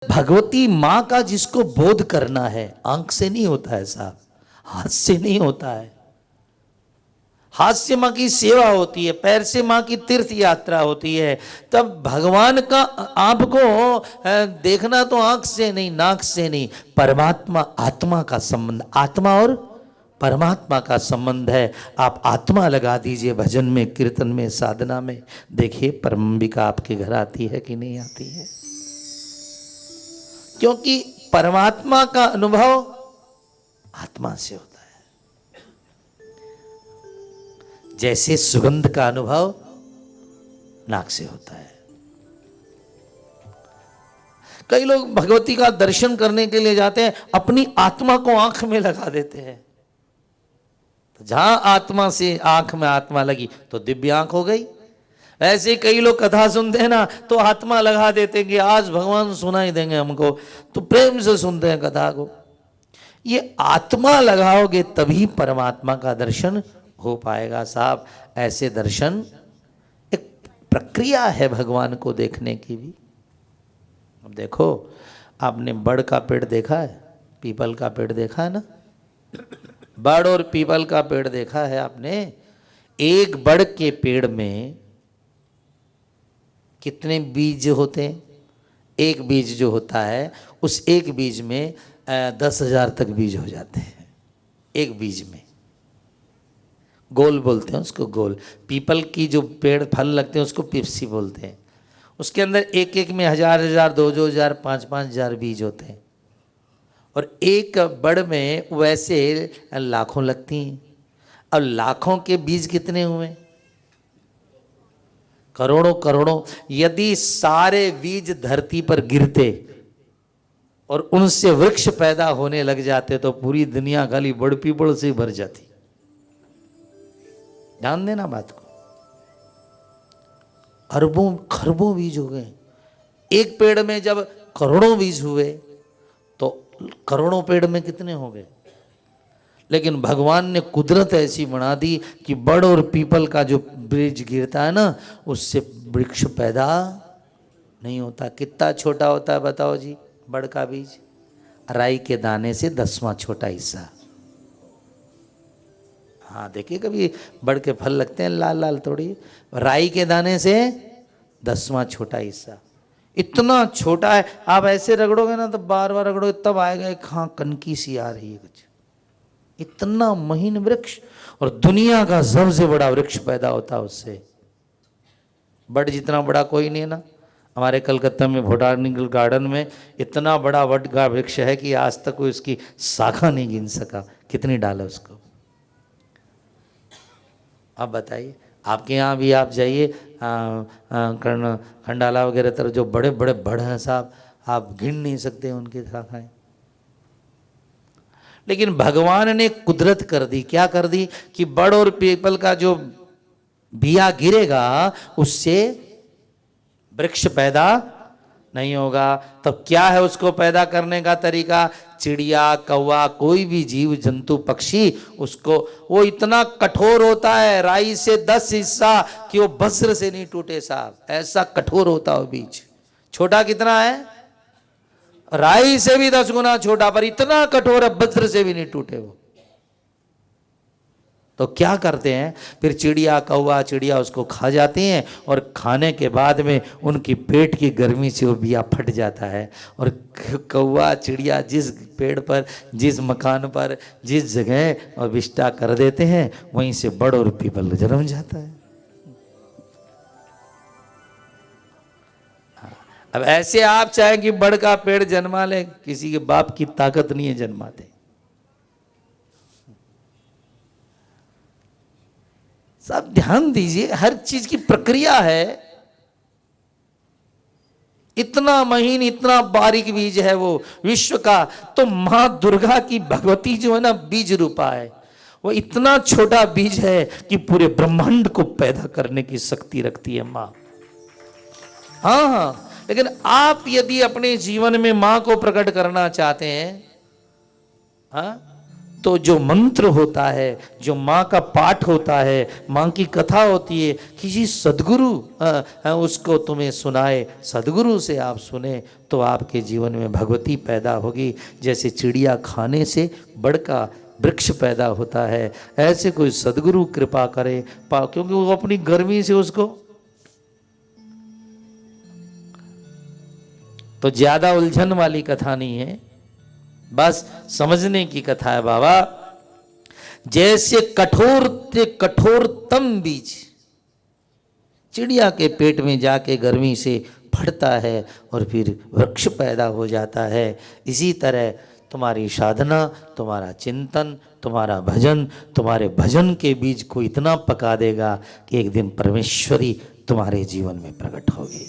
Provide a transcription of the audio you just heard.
भगवती माँ का जिसको बोध करना है, आंख से नहीं होता है साहब, हाथ से नहीं होता है। हाथ से माँ की सेवा होती है, पैर से माँ की तीर्थ यात्रा होती है। तब भगवान का आपको देखना तो आंख से नहीं, नाक से नहीं, परमात्मा आत्मा का संबंध, आत्मा और परमात्मा का संबंध है। आप आत्मा लगा दीजिए भजन में, कीर्तन में, साधना में, देखिए परमंबिका आपके घर आती है कि नहीं आती है। क्योंकि परमात्मा का अनुभव आत्मा से होता है, जैसे सुगंध का अनुभव नाक से होता है। कई लोग भगवती का दर्शन करने के लिए जाते हैं, अपनी आत्मा को आंख में लगा देते हैं। तो जहां आत्मा से आंख में आत्मा लगी तो दिव्य आंख हो गई। ऐसे कई लोग कथा सुनते हैं ना, तो आत्मा लगा देते हैं कि आज भगवान सुनाई देंगे हमको, तो प्रेम से सुनते हैं कथा को। ये आत्मा लगाओगे तभी परमात्मा का दर्शन हो पाएगा साहब। ऐसे दर्शन एक प्रक्रिया है भगवान को देखने की भी। अब देखो, आपने बड़ का पेड़ देखा है, पीपल का पेड़ देखा है ना, बड़ और पीपल का पेड़ देखा है आपने। एक बड़ के पेड़ में कितने बीज होते हैं? एक बीज जो होता है, उस एक बीज में 10,000 तक बीज हो जाते हैं, एक बीज में। गोल बोलते हैं उसको, गोल। पीपल की जो पेड़ फल लगते हैं उसको पिप्सी बोलते हैं। उसके अंदर एक एक में 1,000, 2,000, 5,000 बीज होते हैं, और एक बड़ में वैसे लाखों लगती हैं। अब लाखों के बीज कितने हुए? करोड़ों करोड़ों। यदि सारे बीज धरती पर गिरते और उनसे वृक्ष पैदा होने लग जाते तो पूरी दुनिया खाली बड़ पीपल से भर जाती। ध्यान देना बात को। अरबों खरबों बीज हो गए। एक पेड़ में जब करोड़ों बीज हुए तो करोड़ों पेड़ में कितने हो गए? लेकिन भगवान ने कुदरत ऐसी बना दी कि बड़ और पीपल का जो बीज गिरता है ना, उससे वृक्ष पैदा नहीं होता। कितना छोटा होता है बताओ जी बड़ का बीज? राई के दाने से 10वां छोटा हिस्सा। हाँ देखिए, कभी बड़ के फल लगते हैं लाल लाल, थोड़ी राई के दाने से 10वां छोटा हिस्सा। इतना छोटा है, आप ऐसे रगड़ोगे ना तो बार बार रगड़ोगे तब आएगा एक, हाँ कनकी सी आ रही है कुछ। इतना महीन वृक्ष, और दुनिया का सबसे बड़ा वृक्ष पैदा होता है उससे। बड़ जितना बड़ा कोई नहीं है ना। हमारे कलकत्ता में बोटानिकल गार्डन में इतना बड़ा वट का वृक्ष है कि आज तक कोई उसकी शाखा नहीं गिन सका, कितनी डाल है उसको। आप बताइए, आपके यहाँ भी आप जाइए खंडाला वगैरह तरफ, जो बड़े बड़े बड़ हैं साहब, आप गिन नहीं सकते उनकी शाखाएं। लेकिन भगवान ने कुदरत कर दी, क्या कर दी कि बड़ और पीपल का जो बिया गिरेगा उससे वृक्ष पैदा नहीं होगा। तब क्या है उसको पैदा करने का तरीका? चिड़िया, कौवा, कोई भी जीव जंतु पक्षी, उसको वो इतना कठोर होता है, राई से 10 हिस्सा कि वो वज्र से नहीं टूटे साहब, ऐसा कठोर होता है बीज। छोटा कितना है? राई से भी 10 गुना छोटा, पर इतना कठोर है वज्र से भी नहीं टूटे वो। तो क्या करते हैं फिर? चिड़िया, कौवा, चिड़िया उसको खा जाती हैं, और खाने के बाद में उनकी पेट की गर्मी से वो बिया फट जाता है, और कौवा चिड़िया जिस पेड़ पर, जिस मकान पर, जिस जगह और विष्टा कर देते हैं, वहीं से बड़ और पीपल जन्म जाता है। अब ऐसे आप चाहे कि बड़ का पेड़ जन्मा ले, किसी के बाप की ताकत नहीं है जन्माते। सब ध्यान दीजिए, हर चीज की प्रक्रिया है। इतना महीन, इतना बारीक बीज है वो विश्व का। तो मां दुर्गा की भगवती जो है ना, बीज रूपा है। वो इतना छोटा बीज है कि पूरे ब्रह्मांड को पैदा करने की शक्ति रखती है मां। हाँ हाँ, लेकिन आप यदि अपने जीवन में मां को प्रकट करना चाहते हैं, हाँ, तो जो मंत्र होता है, जो माँ का पाठ होता है, माँ की कथा होती है, किसी सद्गुरु उसको तुम्हें सुनाए, सद्गुरु से आप सुने तो आपके जीवन में भगवती पैदा होगी। जैसे चिड़िया खाने से बड़का वृक्ष पैदा होता है, ऐसे कोई सद्गुरु कृपा करे क्योंकि वो अपनी गर्मी से उसको, तो ज्यादा उलझन वाली कथा नहीं है, बस समझने की कथा है बाबा। जैसे कठोर से कठोरतम बीज चिड़िया के पेट में जाके गर्मी से फटता है और फिर वृक्ष पैदा हो जाता है, इसी तरह तुम्हारी साधना, तुम्हारा चिंतन, तुम्हारा भजन, तुम्हारे भजन के बीज को इतना पका देगा कि एक दिन परमेश्वरी तुम्हारे जीवन में प्रकट होगी।